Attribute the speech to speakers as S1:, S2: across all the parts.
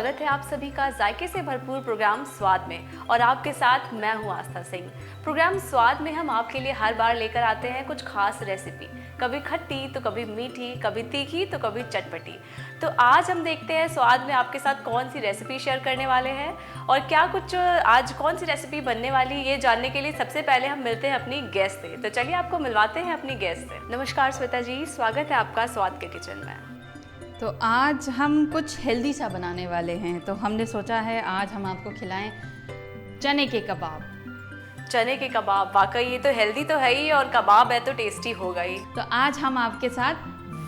S1: स्वागत है आप सभी का जायके से भरपूर प्रोग्राम स्वाद में और आपके साथ मैं हूं आस्था सिंह। प्रोग्राम स्वाद में हम आपके लिए हर बार लेकर आते हैं कुछ खास रेसिपी, कभी खट्टी तो कभी मीठी, कभी तीखी तो कभी चटपटी। तो आज हम देखते हैं स्वाद में आपके साथ कौन सी रेसिपी शेयर करने वाले हैं और क्या कुछ आज कौन सी रेसिपी बनने वाली है, ये जानने के लिए सबसे पहले हम मिलते हैं अपनी गेस्ट से। तो चलिए आपको मिलवाते हैं अपनी गेस्ट से। नमस्कार श्वेता जी, स्वागत है आपका स्वाद के किचन में।
S2: तो आज हम कुछ हेल्दी सा बनाने वाले हैं, तो हमने सोचा है आज हम आपको खिलाएं चने के कबाब।
S1: चने के कबाब, वाकई ये तो हेल्दी तो है ही और कबाब है तो टेस्टी होगा ही।
S2: तो आज हम आपके साथ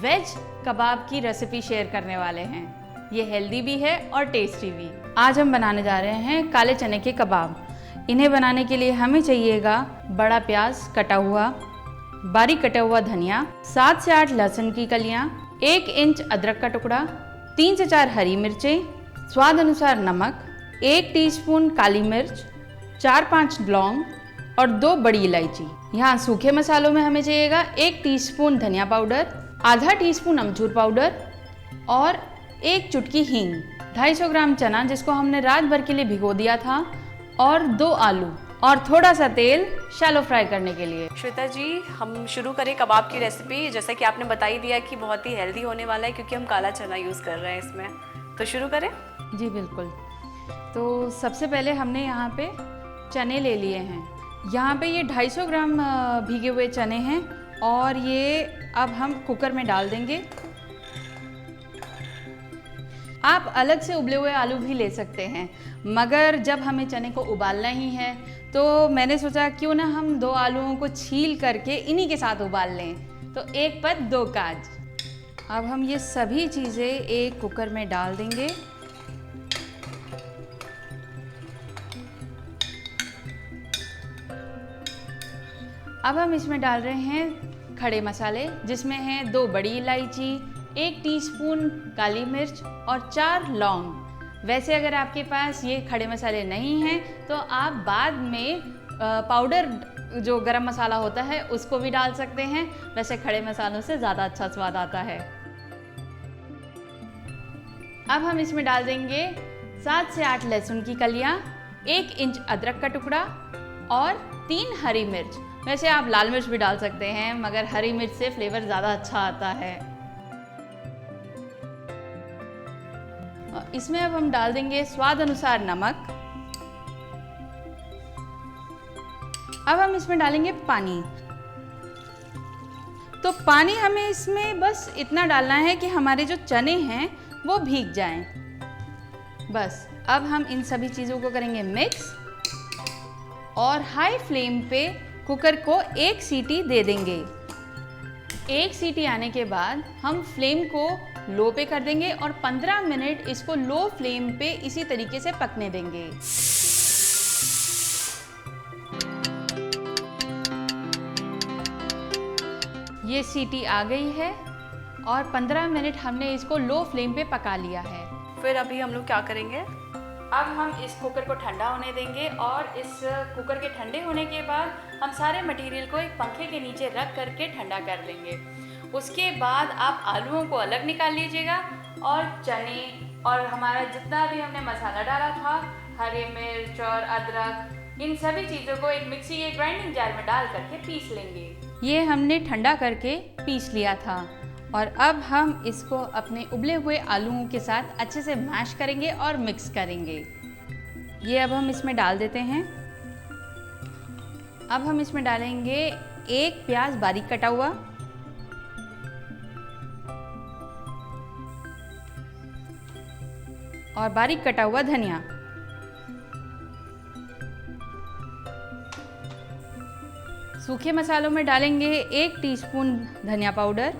S2: वेज कबाब की रेसिपी शेयर करने वाले हैं। ये हेल्दी भी है और टेस्टी भी। आज हम बनाने जा रहे हैं काले चने के कबाब। इन्हें बनाने के लिए हमें चाहिएगा बड़ा प्याज कटा हुआ, बारीक कटा हुआ धनिया, 7 से 8 लहसुन की कलियां, 1 इंच अदरक का टुकड़ा, 3 से 4 हरी मिर्चें, स्वाद अनुसार नमक, 1 टीस्पून काली मिर्च, 4-5 लौंग और 2 बड़ी इलायची। यहाँ सूखे मसालों में हमें चाहिएगा 1 टीस्पून धनिया पाउडर, आधा टीस्पून अमचूर पाउडर और 1 चुटकी हींग, 250 ग्राम चना जिसको हमने रात भर के लिए भिगो दिया था और 2 आलू और थोड़ा सा तेल शैलो फ्राई करने के लिए।
S1: श्वेता जी, हम शुरू करें कबाब की रेसिपी। जैसा कि आपने बता ही दिया कि बहुत ही हेल्दी होने वाला है क्योंकि हम काला चना यूज़ कर रहे हैं इसमें, तो शुरू करें।
S2: जी बिल्कुल। तो सबसे पहले हमने यहाँ पे चने ले लिए हैं। यहाँ पे ये 250 ग्राम भीगे हुए चने हैं और ये अब हम कुकर में डाल देंगे। आप अलग से उबले हुए आलू भी ले सकते हैं, मगर जब हमें चने को उबालना ही है तो मैंने सोचा क्यों ना हम 2 आलूओं को छील करके इन्हीं के साथ उबाल लें। तो 1 पद 2 काज। अब हम ये सभी चीज़ें एक कुकर में डाल देंगे। अब हम इसमें डाल रहे हैं खड़े मसाले, जिसमें हैं 2 बड़ी इलायची, 1 टीस्पून काली मिर्च और 4 लौंग। वैसे अगर आपके पास ये खड़े मसाले नहीं हैं तो आप बाद में पाउडर जो गरम मसाला होता है उसको भी डाल सकते हैं। वैसे खड़े मसालों से ज़्यादा अच्छा स्वाद आता है। अब हम इसमें डाल देंगे 7 से 8 लहसुन की कलियां, 1 इंच अदरक का टुकड़ा और 3 हरी मिर्च। वैसे आप लाल मिर्च भी डाल सकते हैं, मगर हरी मिर्च से फ्लेवर ज़्यादा अच्छा आता है। इसमें अब हम डाल देंगे स्वाद अनुसार नमक। अब हम इसमें डालेंगे पानी। तो पानी हमें इसमें बस इतना डालना है कि हमारे जो चने हैं वो भीग जाएं। बस अब हम इन सभी चीज़ों को करेंगे मिक्स और हाई फ्लेम पे कुकर को 1 सीटी दे देंगे। 1 सीटी आने के बाद हम फ्लेम को लो पे कर देंगे और 15 मिनट इसको लो फ्लेम पे इसी तरीके से पकने देंगे। ये सीटी आ गई है और 15 मिनट हमने इसको लो फ्लेम पे पका लिया है।
S1: फिर अभी हम लोग क्या करेंगे?
S2: अब हम इस कुकर को ठंडा होने देंगे और इस कुकर के ठंडे होने के बाद हम सारे मटेरियल को एक पंखे के नीचे रख करके ठंडा कर लेंगे। उसके बाद आप आलूओं को अलग निकाल लीजिएगा और चने और हमारा जितना भी हमने मसाला डाला था, हरी मिर्च और अदरक, इन सभी चीज़ों को एक मिक्सी के ग्राइंडिंग जार में डाल करके पीस लेंगे। ये हमने ठंडा करके पीस लिया था और अब हम इसको अपने उबले हुए आलूओं के साथ अच्छे से मैश करेंगे और मिक्स करेंगे। ये अब हम इसमें डाल देते हैं। अब हम इसमें डालेंगे 1 प्याज बारीक कटा हुआ, और बारीक कटा हुआ धनिया। सूखे मसालों में डालेंगे 1 टीस्पून धनिया पाउडर,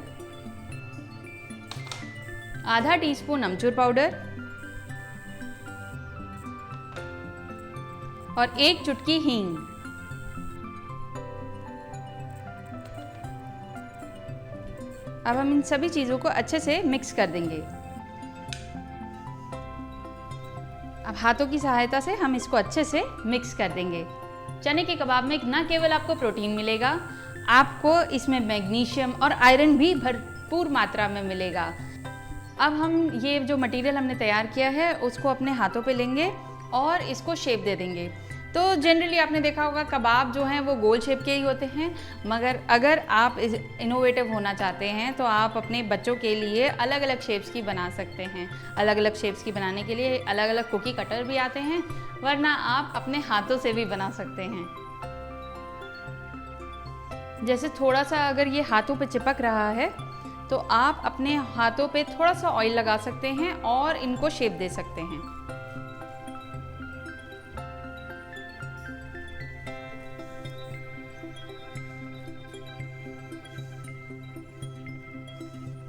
S2: आधा टीस्पून अमचूर पाउडर और 1 चुटकी हींग। अब हम इन सभी चीज़ों को अच्छे से मिक्स कर देंगे। अब हाथों की सहायता से हम इसको अच्छे से मिक्स कर देंगे। चने के कबाब में न केवल आपको प्रोटीन मिलेगा, आपको इसमें मैग्नीशियम और आयरन भी भरपूर मात्रा में मिलेगा। अब हम ये जो मटेरियल हमने तैयार किया है उसको अपने हाथों पे लेंगे और इसको शेप दे देंगे। तो जनरली आपने देखा होगा कबाब जो हैं वो गोल शेप के ही होते हैं, मगर अगर आप इनोवेटिव होना चाहते हैं तो आप अपने बच्चों के लिए अलग अलग शेप्स की बना सकते हैं। अलग अलग शेप्स की बनाने के लिए अलग अलग कुकी कटर भी आते हैं, वरना आप अपने हाथों से भी बना सकते हैं। जैसे थोड़ा सा अगर ये हाथों पे चिपक रहा है तो आप अपने हाथों पे थोड़ा सा ऑयल लगा सकते हैं और इनको शेप दे सकते हैं।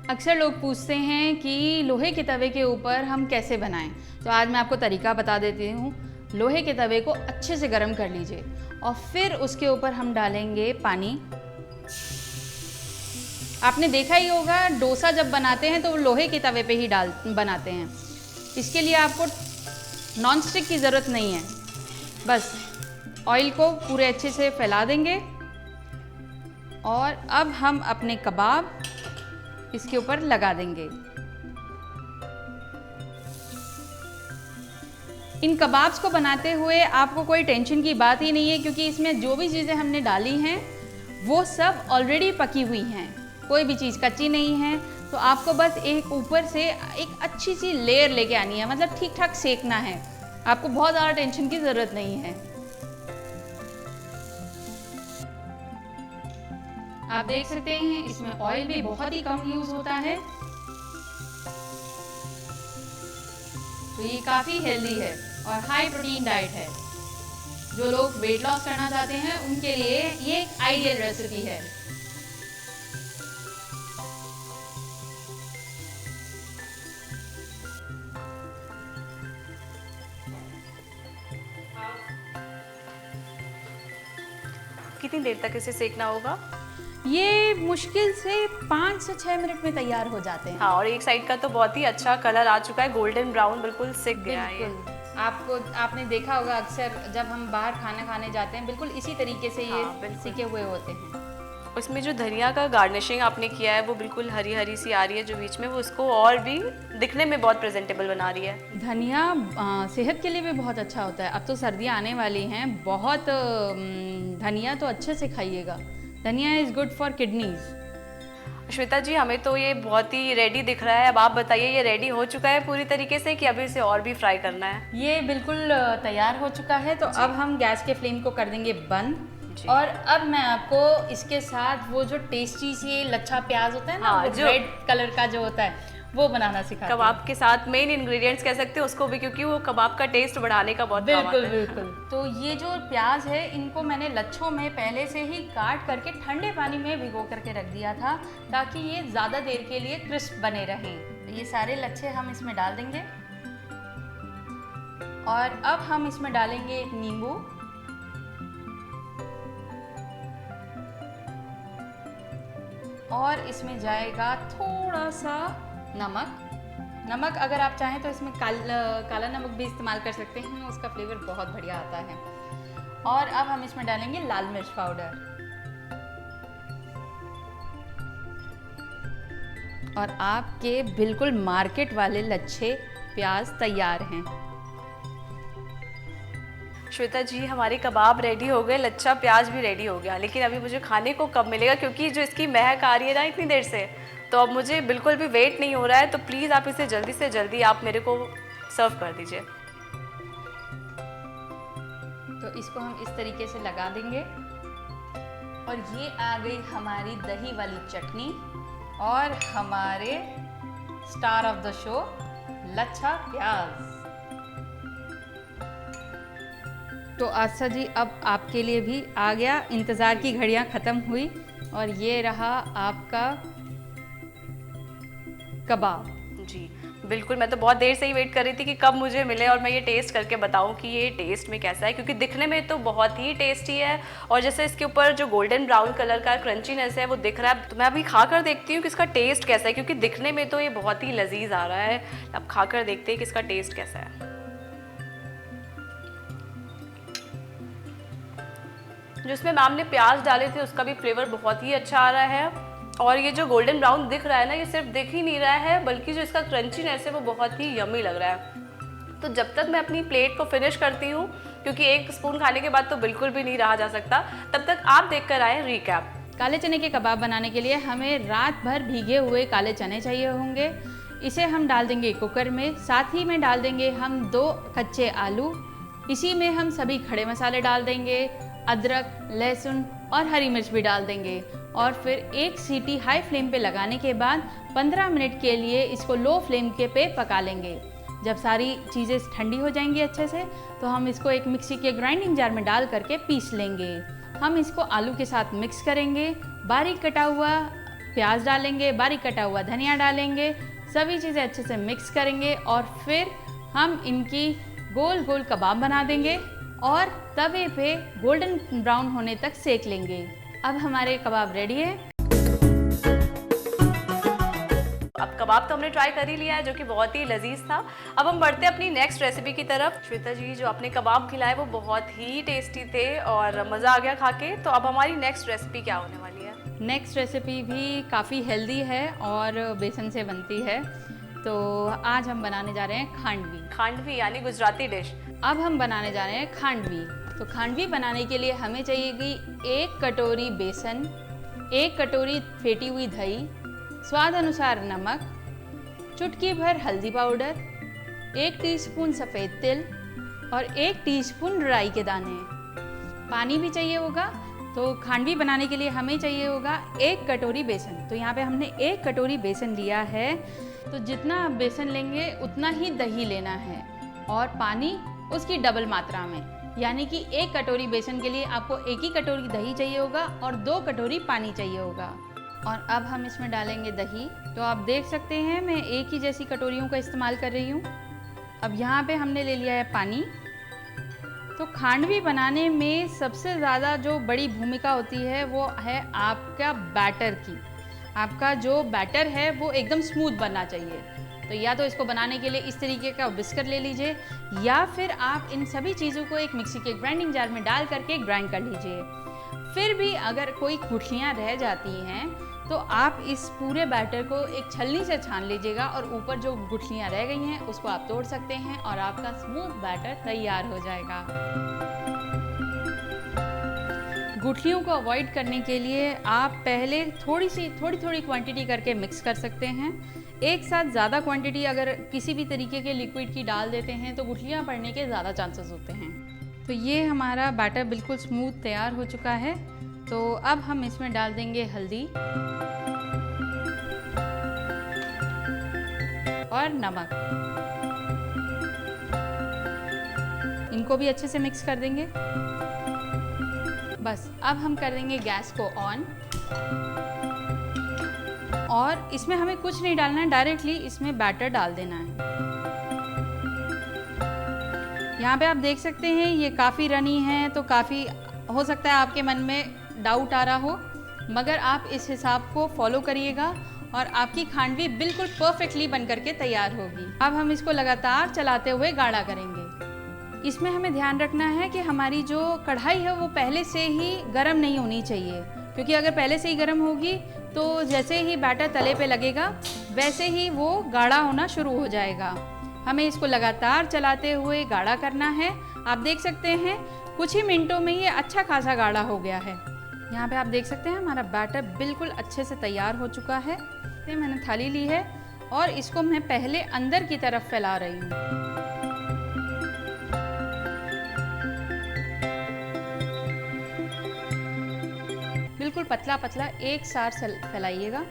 S2: अक्सर लोग पूछते हैं कि लोहे के तवे के ऊपर हम कैसे बनाएं, तो आज मैं आपको तरीका बता देती हूँ। लोहे के तवे को अच्छे से गर्म कर लीजिए और फिर उसके ऊपर हम डालेंगे पानी। आपने देखा ही होगा डोसा जब बनाते हैं तो वो लोहे के तवे पे ही बनाते हैं। इसके लिए आपको नॉन स्टिक की ज़रूरत नहीं है, बस ऑयल को पूरे अच्छे से फैला देंगे और अब हम अपने कबाब इसके ऊपर लगा देंगे। इन कबाब्स को बनाते हुए आपको कोई टेंशन की बात ही नहीं है, क्योंकि इसमें जो भी चीज़ें हमने डाली हैं वो सब ऑलरेडी पकी हुई हैं, कोई भी चीज़ कच्ची नहीं है। तो आपको बस एक ऊपर से एक अच्छी सी लेयर लेके आनी है, मतलब ठीक ठाक सेकना है। आपको बहुत ज़्यादा टेंशन की ज़रूरत नहीं है। आप देख सकते हैं इसमें ऑयल भी बहुत ही कम यूज होता है, तो ये काफ़ी हेल्दी है और हाई प्रोटीन डाइट है। जो लोग वेट लॉस करना चाहते हैं उनके लिए ये एक आइडियल रेसिपी है।
S1: कितनी देर तक इसे सेकना होगा?
S2: ये मुश्किल से 5 से 6 मिनट में तैयार हो जाते हैं।
S1: हाँ, और एक साइड का तो बहुत ही अच्छा कलर आ चुका है, गोल्डन ब्राउन, बिल्कुल सिक गया है ये।
S2: आपने देखा होगा अक्सर जब हम बाहर खाना खाने जाते हैं बिल्कुल इसी तरीके से ये
S1: बिल्कुल
S2: सिके हुए होते हैं।
S1: उसमें जो धनिया का गार्निशिंग आपने किया है वो बिल्कुल हरी हरी सी आ रही है जो बीच में, वो उसको और भी दिखने में बहुत प्रेजेंटेबल बना रही है।
S2: धनिया सेहत के लिए भी बहुत अच्छा होता है। अब तो सर्दियाँ आने वाली हैं, बहुत धनिया तो अच्छे से खाइएगा। Dhaniya is good for kidneys.
S1: Shweta ji, हमें तो ये बहुत ही रेडी दिख रहा है। अब आप बताइए, ये रेडी हो चुका है पूरी तरीके से कि अभी इसे और भी फ्राई करना है?
S2: ये बिल्कुल तैयार हो चुका है, तो अब हम गैस के फ्लेम को कर देंगे बंद। और अब मैं आपको इसके साथ वो जो टेस्टी सी लच्छा प्याज होता है ना,
S1: हाँ,
S2: वो
S1: जो
S2: रेड कलर का जो होता है वो बनाना सिखाती हूँ।
S1: कबाब के साथ मेन इंग्रेडिएंट्स कह सकते हैं उसको भी, क्योंकि वो कबाब का टेस्ट बढ़ाने का बहुत काम आता है।
S2: बिल्कुल। तो ये जो प्याज है इनको मैंने लच्छों में पहले से ही काट करके ठंडे पानी में भिगो करके रख दिया था, ताकि ये ज़्यादा देर के लिए क्रिस्प बने रहें। तो ये सारे लच्छे हम इसमें डाल देंगे और अब हम इसमें डालेंगे एक नींबू, और इसमें जाएगा थोड़ा सा नमक अगर आप चाहें तो इसमें काला नमक भी इस्तेमाल कर सकते हैं, उसका फ्लेवर बहुत बढ़िया आता है। और अब हम इसमें डालेंगे लाल मिर्च पाउडर, और आपके बिल्कुल मार्केट वाले लच्छे प्याज तैयार हैं।
S1: श्वेता जी, हमारे कबाब रेडी हो गए, लच्छा प्याज भी रेडी हो गया, लेकिन अभी मुझे खाने को कब मिलेगा? क्योंकि जो इसकी महक आ रही है ना इतनी देर से, तो अब मुझे बिल्कुल भी वेट नहीं हो रहा है। तो प्लीज़ आप इसे जल्दी से जल्दी आप मेरे को सर्व कर दीजिए।
S2: तो इसको हम इस तरीके से लगा देंगे और ये आ गई हमारी दही वाली चटनी और हमारे स्टार ऑफ द शो लच्छा प्याज। तो आस्था जी, अब आपके लिए भी आ गया, इंतज़ार की घड़ियां ख़त्म हुई और ये रहा आपका कबाब।
S1: जी बिल्कुल, मैं तो बहुत देर से ही वेट कर रही थी कि कब मुझे मिले और मैं ये टेस्ट करके बताऊं कि ये टेस्ट में कैसा है, क्योंकि दिखने में तो बहुत ही टेस्टी है और जैसे इसके ऊपर जो गोल्डन ब्राउन कलर का क्रंचीनेस है वो दिख रहा है। तो मैं अभी खा कर देखती हूँ कि इसका टेस्ट कैसा है, क्योंकि दिखने में तो ये बहुत ही लजीज आ रहा है। अब खा कर देखते हैं कि इसका टेस्ट कैसा है। जो इसमें मैम ने प्याज डाले थे उसका भी फ्लेवर बहुत ही अच्छा आ रहा है और ये जो गोल्डन ब्राउन दिख रहा है ना, ये सिर्फ दिख ही नहीं रहा है बल्कि जो इसका क्रंचीनेस है वो बहुत ही यम्मी लग रहा है। तो जब तक मैं अपनी प्लेट को फिनिश करती हूँ, क्योंकि एक स्पून खाने के बाद तो बिल्कुल भी नहीं रहा जा सकता, तब तक आप देख कर आए रिकैप।
S2: काले चने के कबाब बनाने के लिए हमें रात भर भीगे हुए काले चने चाहिए होंगे। इसे हम डाल देंगे कुकर में, साथ ही में डाल देंगे हम 2 कच्चे आलू। इसी में हम सभी खड़े मसाले डाल देंगे, अदरक, लहसुन और हरी मिर्च भी डाल देंगे और फिर 1 सीटी हाई फ्लेम पे लगाने के बाद 15 मिनट के लिए इसको लो फ्लेम के पे पका लेंगे। जब सारी चीज़ें ठंडी हो जाएंगी अच्छे से, तो हम इसको एक मिक्सी के ग्राइंडिंग जार में डाल करके पीस लेंगे। हम इसको आलू के साथ मिक्स करेंगे, बारीक कटा हुआ प्याज डालेंगे, बारीक कटा हुआ धनिया डालेंगे, सभी चीज़ें अच्छे से मिक्स करेंगे और फिर हम इनकी गोल गोल कबाब बना देंगे और तवे पे गोल्डन ब्राउन होने तक सेक लेंगे। अब हमारे कबाब रेडी है।
S1: अब कबाब तो हमने ट्राई कर ही लिया है, जो कि बहुत ही लजीज था। अब हम बढ़ते हैं अपनी नेक्स्ट रेसिपी की तरफ। श्वेता जी, जो आपने कबाब खिलाए वो बहुत ही टेस्टी थे और मज़ा आ गया खा के। तो अब हमारी नेक्स्ट रेसिपी क्या होने वाली है?
S2: नेक्स्ट रेसिपी भी काफ़ी हेल्दी है और बेसन से बनती है। तो आज हम बनाने जा रहे हैं खांडवी।
S1: खांडवी यानी गुजराती डिश।
S2: अब हम बनाने जा रहे हैं खांडवी। तो खांडवी बनाने के लिए हमें चाहिएगी 1 कटोरी बेसन, 1 कटोरी फेंटी हुई दही, स्वाद अनुसार नमक, चुटकी भर हल्दी पाउडर, 1 टीस्पून सफ़ेद तिल और 1 टीस्पून राई के दाने। पानी भी चाहिए होगा। तो खांडवी बनाने के लिए हमें चाहिए होगा 1 कटोरी बेसन। तो यहाँ पे हमने 1 कटोरी बेसन लिया है। तो जितना आप बेसन लेंगे उतना ही दही लेना है और पानी उसकी डबल मात्रा में, यानी कि 1 कटोरी बेसन के लिए आपको 1 ही कटोरी दही चाहिए होगा और 2 कटोरी पानी चाहिए होगा। और अब हम इसमें डालेंगे दही। तो आप देख सकते हैं मैं एक ही जैसी कटोरियों का इस्तेमाल कर रही हूँ। अब यहाँ पे हमने ले लिया है पानी। तो खांडवी बनाने में सबसे ज़्यादा जो बड़ी भूमिका होती है वो है आपका बैटर की। आपका जो बैटर है वो एकदम स्मूथ बनना चाहिए। तो या तो इसको बनाने के लिए इस तरीके का विस्कर ले लीजिए या फिर आप इन सभी चीज़ों को एक मिक्सी के ग्राइंडिंग जार में डाल करके ग्राइंड कर लीजिए। फिर भी अगर कोई गुठलियाँ रह जाती हैं तो आप इस पूरे बैटर को एक छलनी से छान लीजिएगा और ऊपर जो गुठलियाँ रह गई हैं उसको आप तोड़ सकते हैं और आपका स्मूथ बैटर तैयार हो जाएगा। गुठलियों को अवॉइड करने के लिए आप पहले थोड़ी थोड़ी क्वांटिटी करके मिक्स कर सकते हैं। एक साथ ज़्यादा क्वांटिटी अगर किसी भी तरीके के लिक्विड की डाल देते हैं तो गुठलियाँ पड़ने के ज़्यादा चांसेस होते हैं। तो ये हमारा बैटर बिल्कुल स्मूथ तैयार हो चुका है। तो अब हम इसमें डाल देंगे हल्दी और नमक। इनको भी अच्छे से मिक्स कर देंगे। बस अब हम कर देंगे गैस को ऑन और इसमें हमें कुछ नहीं डालना है, डायरेक्टली इसमें बैटर डाल देना है। यहाँ पे आप देख सकते हैं ये काफ़ी रनी है, तो काफ़ी हो सकता है आपके मन में डाउट आ रहा हो, मगर आप इस हिसाब को फॉलो करिएगा और आपकी खांडवी बिल्कुल परफेक्टली बन करके तैयार होगी। अब हम इसको लगातार चलाते हुए गाढ़ा करेंगे। इसमें हमें ध्यान रखना है कि हमारी जो कढ़ाई है वो पहले से ही गर्म नहीं होनी चाहिए, क्योंकि अगर पहले से ही गर्म होगी तो जैसे ही बैटर तले पे लगेगा वैसे ही वो गाढ़ा होना शुरू हो जाएगा। हमें इसको लगातार चलाते हुए गाढ़ा करना है। आप देख सकते हैं कुछ ही मिनटों में ये अच्छा खासा गाढ़ा हो गया है। यहाँ पे आप देख सकते हैं हमारा बैटर बिल्कुल अच्छे से तैयार हो चुका है। तो मैंने थाली ली है और इसको मैं पहले अंदर की तरफ फैला रही हूँ। बिल्कुल पतला पतला एक साथ फैलाइएगा।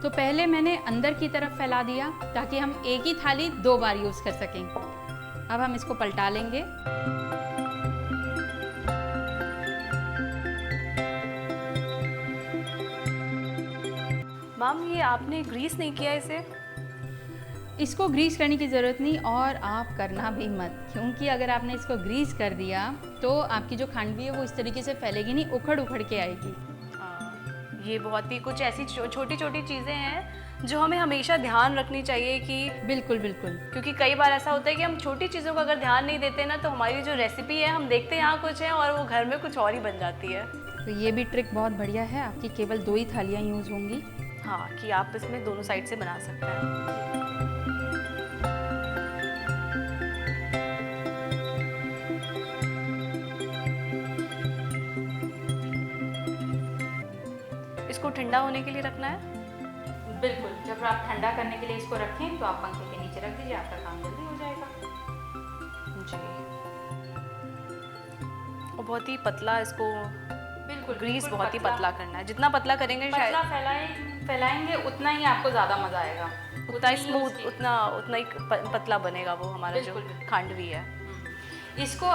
S2: तो पहले मैंने अंदर की तरफ फैला दिया ताकि हम एक ही थाली 2 बार यूज़ कर सकें। अब हम इसको पलटा लेंगे।
S1: मैम, ये आपने ग्रीस नहीं किया इसे?
S2: इसको ग्रीस करने की ज़रूरत नहीं और आप करना भी मत, क्योंकि अगर आपने इसको ग्रीस कर दिया तो आपकी जो खांडवी है वो इस तरीके से फैलेगी नहीं, उखड़ उखड़ के आएगी।
S1: ये बहुत ही कुछ ऐसी छोटी छोटी चीज़ें हैं जो हमें हमेशा ध्यान रखनी चाहिए कि
S2: बिल्कुल बिल्कुल।
S1: क्योंकि कई बार ऐसा होता है कि हम छोटी चीज़ों का अगर ध्यान नहीं देते ना तो हमारी जो रेसिपी है हम देखते हैं यहाँ कुछ है और वो घर में कुछ और ही बन जाती है।
S2: तो ये भी ट्रिक बहुत बढ़िया है, आपकी केवल 2 ही थालियाँ यूज़ होंगी।
S1: हाँ, कि आप इसमें दोनों साइड से बना सकते हैं। इसको ठंडा होने के लिए रखना है।
S2: बिल्कुल, जब आप ठंडा करने के लिए इसको रखें तो आप पंखे के नीचे रख दीजिए, आपका काम जल्दी हो जाएगा।
S1: जी, और बहुत ही पतला इसको
S2: बिल्कुल,
S1: ग्रीस
S2: बिल्कुल
S1: बहुत ही पतला करना है। जितना पतला करेंगे शायद
S2: पतला फैलाएंगे उतना ही आपको ज़्यादा मज़ा आएगा,
S1: उतना स्मूथ उतना ही पतला बनेगा वो हमारा जो
S2: बिल्कुल।
S1: खांडवी है।
S2: इसको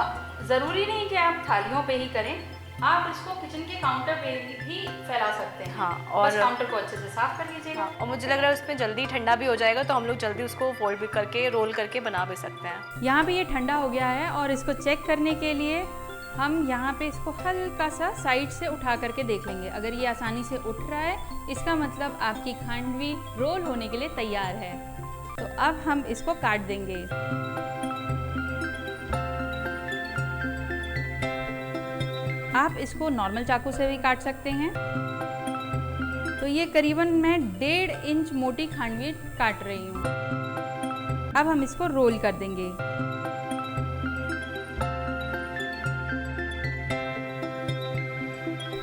S2: ज़रूरी नहीं कि आप थालियों पे ही करें, आप इसको किचन के काउंटर पे भी फैला सकते हैं।
S1: हाँ,
S2: और काउंटर को अच्छे से साफ कर लीजिएगा।
S1: हाँ, और मुझे लग रहा है उसमें जल्दी ठंडा भी हो जाएगा तो हम लोग जल्दी उसको फोल्ड भी करके रोल करके बना भी सकते हैं।
S2: यहाँ पे ये ठंडा हो गया है और इसको चेक करने के लिए हम यहाँ पे इसको हल्का सा साइड से उठा करके देख लेंगे। अगर ये आसानी से उठ रहा है इसका मतलब आपकी खांडवी रोल होने के लिए तैयार है। तो अब हम इसको काट देंगे। आप इसको नॉर्मल चाकू से भी काट सकते हैं। तो ये करीबन मैं 1.5 इंच मोटी खांडवी काट रही हूँ। अब हम इसको रोल कर देंगे।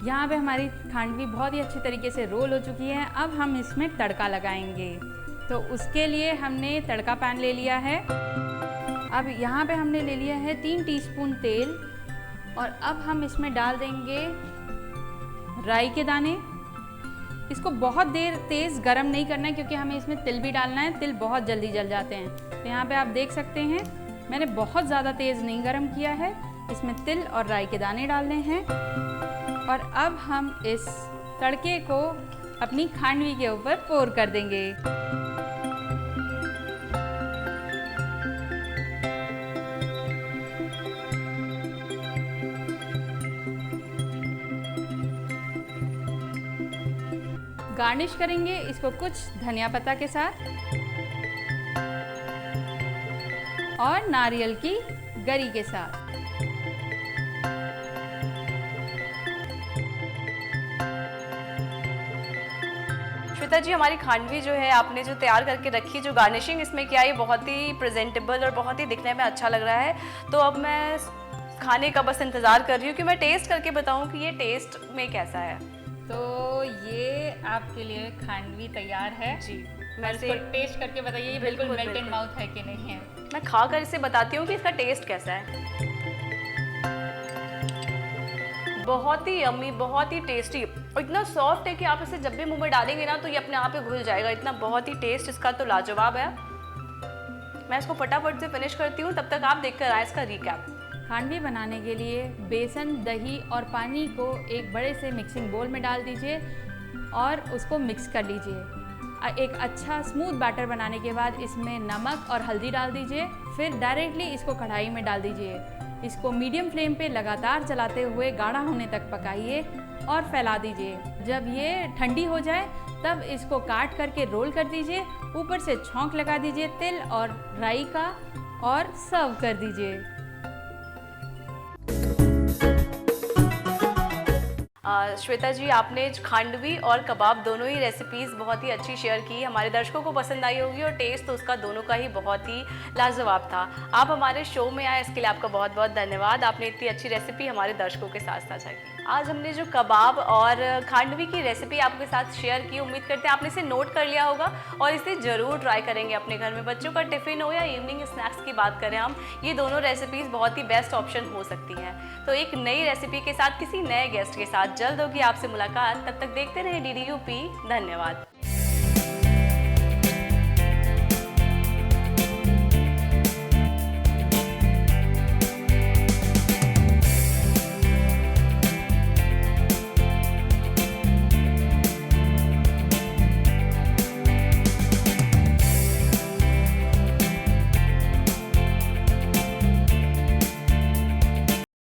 S2: यहाँ पे हमारी खांडवी बहुत ही अच्छी तरीके से रोल हो चुकी है। अब हम इसमें तड़का लगाएंगे। तो उसके लिए हमने तड़का पैन ले लिया है। अब यहाँ पे हमने ले लिया है 3 टीस्पून तेल और अब हम इसमें डाल देंगे राई के दाने। इसको बहुत देर तेज़ गरम नहीं करना है क्योंकि हमें इसमें तिल भी डालना है। तिल बहुत जल्दी जल जाते हैं। तो यहाँ पे आप देख सकते हैं मैंने बहुत ज़्यादा तेज़ नहीं गरम किया है। इसमें तिल और राई के दाने डालने हैं और अब हम इस तड़के को अपनी खांडवी के ऊपर पोर कर देंगे। गार्निश करेंगे इसको कुछ धनिया पत्ता के साथ और नारियल की गरी के साथ।
S1: श्वेता जी, हमारी खांडवी जो है आपने जो तैयार करके रखी, जो गार्निशिंग इसमें किया, ये बहुत ही प्रेजेंटेबल और बहुत ही दिखने में अच्छा लग रहा है। तो अब मैं खाने का बस इंतज़ार कर रही हूँ कि मैं टेस्ट करके बताऊँ कि ये टेस्ट में कैसा है।
S2: तो ये आपके लिए खांडवी तैयार है
S1: जी,
S2: मैं इसको टेस्ट करके बताइए ये बिल्कुल मेल्ट इन माउथ है कि नहीं है।
S1: मैं खा कर इसे बताती हूँ कि इसका टेस्ट कैसा है। बहुत ही यम्मी, बहुत ही टेस्टी और इतना सॉफ्ट है कि आप इसे जब भी मुंह में डालेंगे ना तो ये अपने आप ही घुल जाएगा। इतना बहुत ही टेस्ट इसका तो लाजवाब है। मैं इसको फटाफट से फिनिश करती हूँ, तब तक आप देखकर आए इसका रिकैप।
S2: खांडवी बनाने के लिए बेसन, दही और पानी को एक बड़े से मिक्सिंग बोल में डाल दीजिए और उसको मिक्स कर लीजिए। एक अच्छा स्मूथ बैटर बनाने के बाद इसमें नमक और हल्दी डाल दीजिए। फिर डायरेक्टली इसको कढ़ाई में डाल दीजिए। इसको मीडियम फ्लेम पे लगातार चलाते हुए गाढ़ा होने तक पकाइए और फैला दीजिए। जब ये ठंडी हो जाए तब इसको काट करके रोल कर दीजिए। ऊपर से छौंक लगा दीजिए तिल और राई का और सर्व कर दीजिए।
S1: श्वेता जी, आपने खांडवी और कबाब दोनों ही रेसिपीज़ बहुत ही अच्छी शेयर की। हमारे दर्शकों को पसंद आई होगी और टेस्ट तो उसका दोनों का ही बहुत ही लाजवाब था। आप हमारे शो में आए इसके लिए आपका बहुत बहुत धन्यवाद। आपने इतनी अच्छी रेसिपी हमारे दर्शकों के साथ साझा की। आज हमने जो कबाब और खांडवी की रेसिपी आपके साथ शेयर की, उम्मीद करते हैं आपने इसे नोट कर लिया होगा और इसे ज़रूर ट्राई करेंगे अपने घर में। बच्चों का टिफ़िन हो या इवनिंग स्नैक्स की बात करें हम, ये दोनों रेसिपीज़ बहुत ही बेस्ट ऑप्शन हो सकती हैं। तो एक नई रेसिपी के साथ किसी नए गेस्ट के साथ जल्द होगी आपसे मुलाकात। तब तक देखते रहे DDUP। धन्यवाद।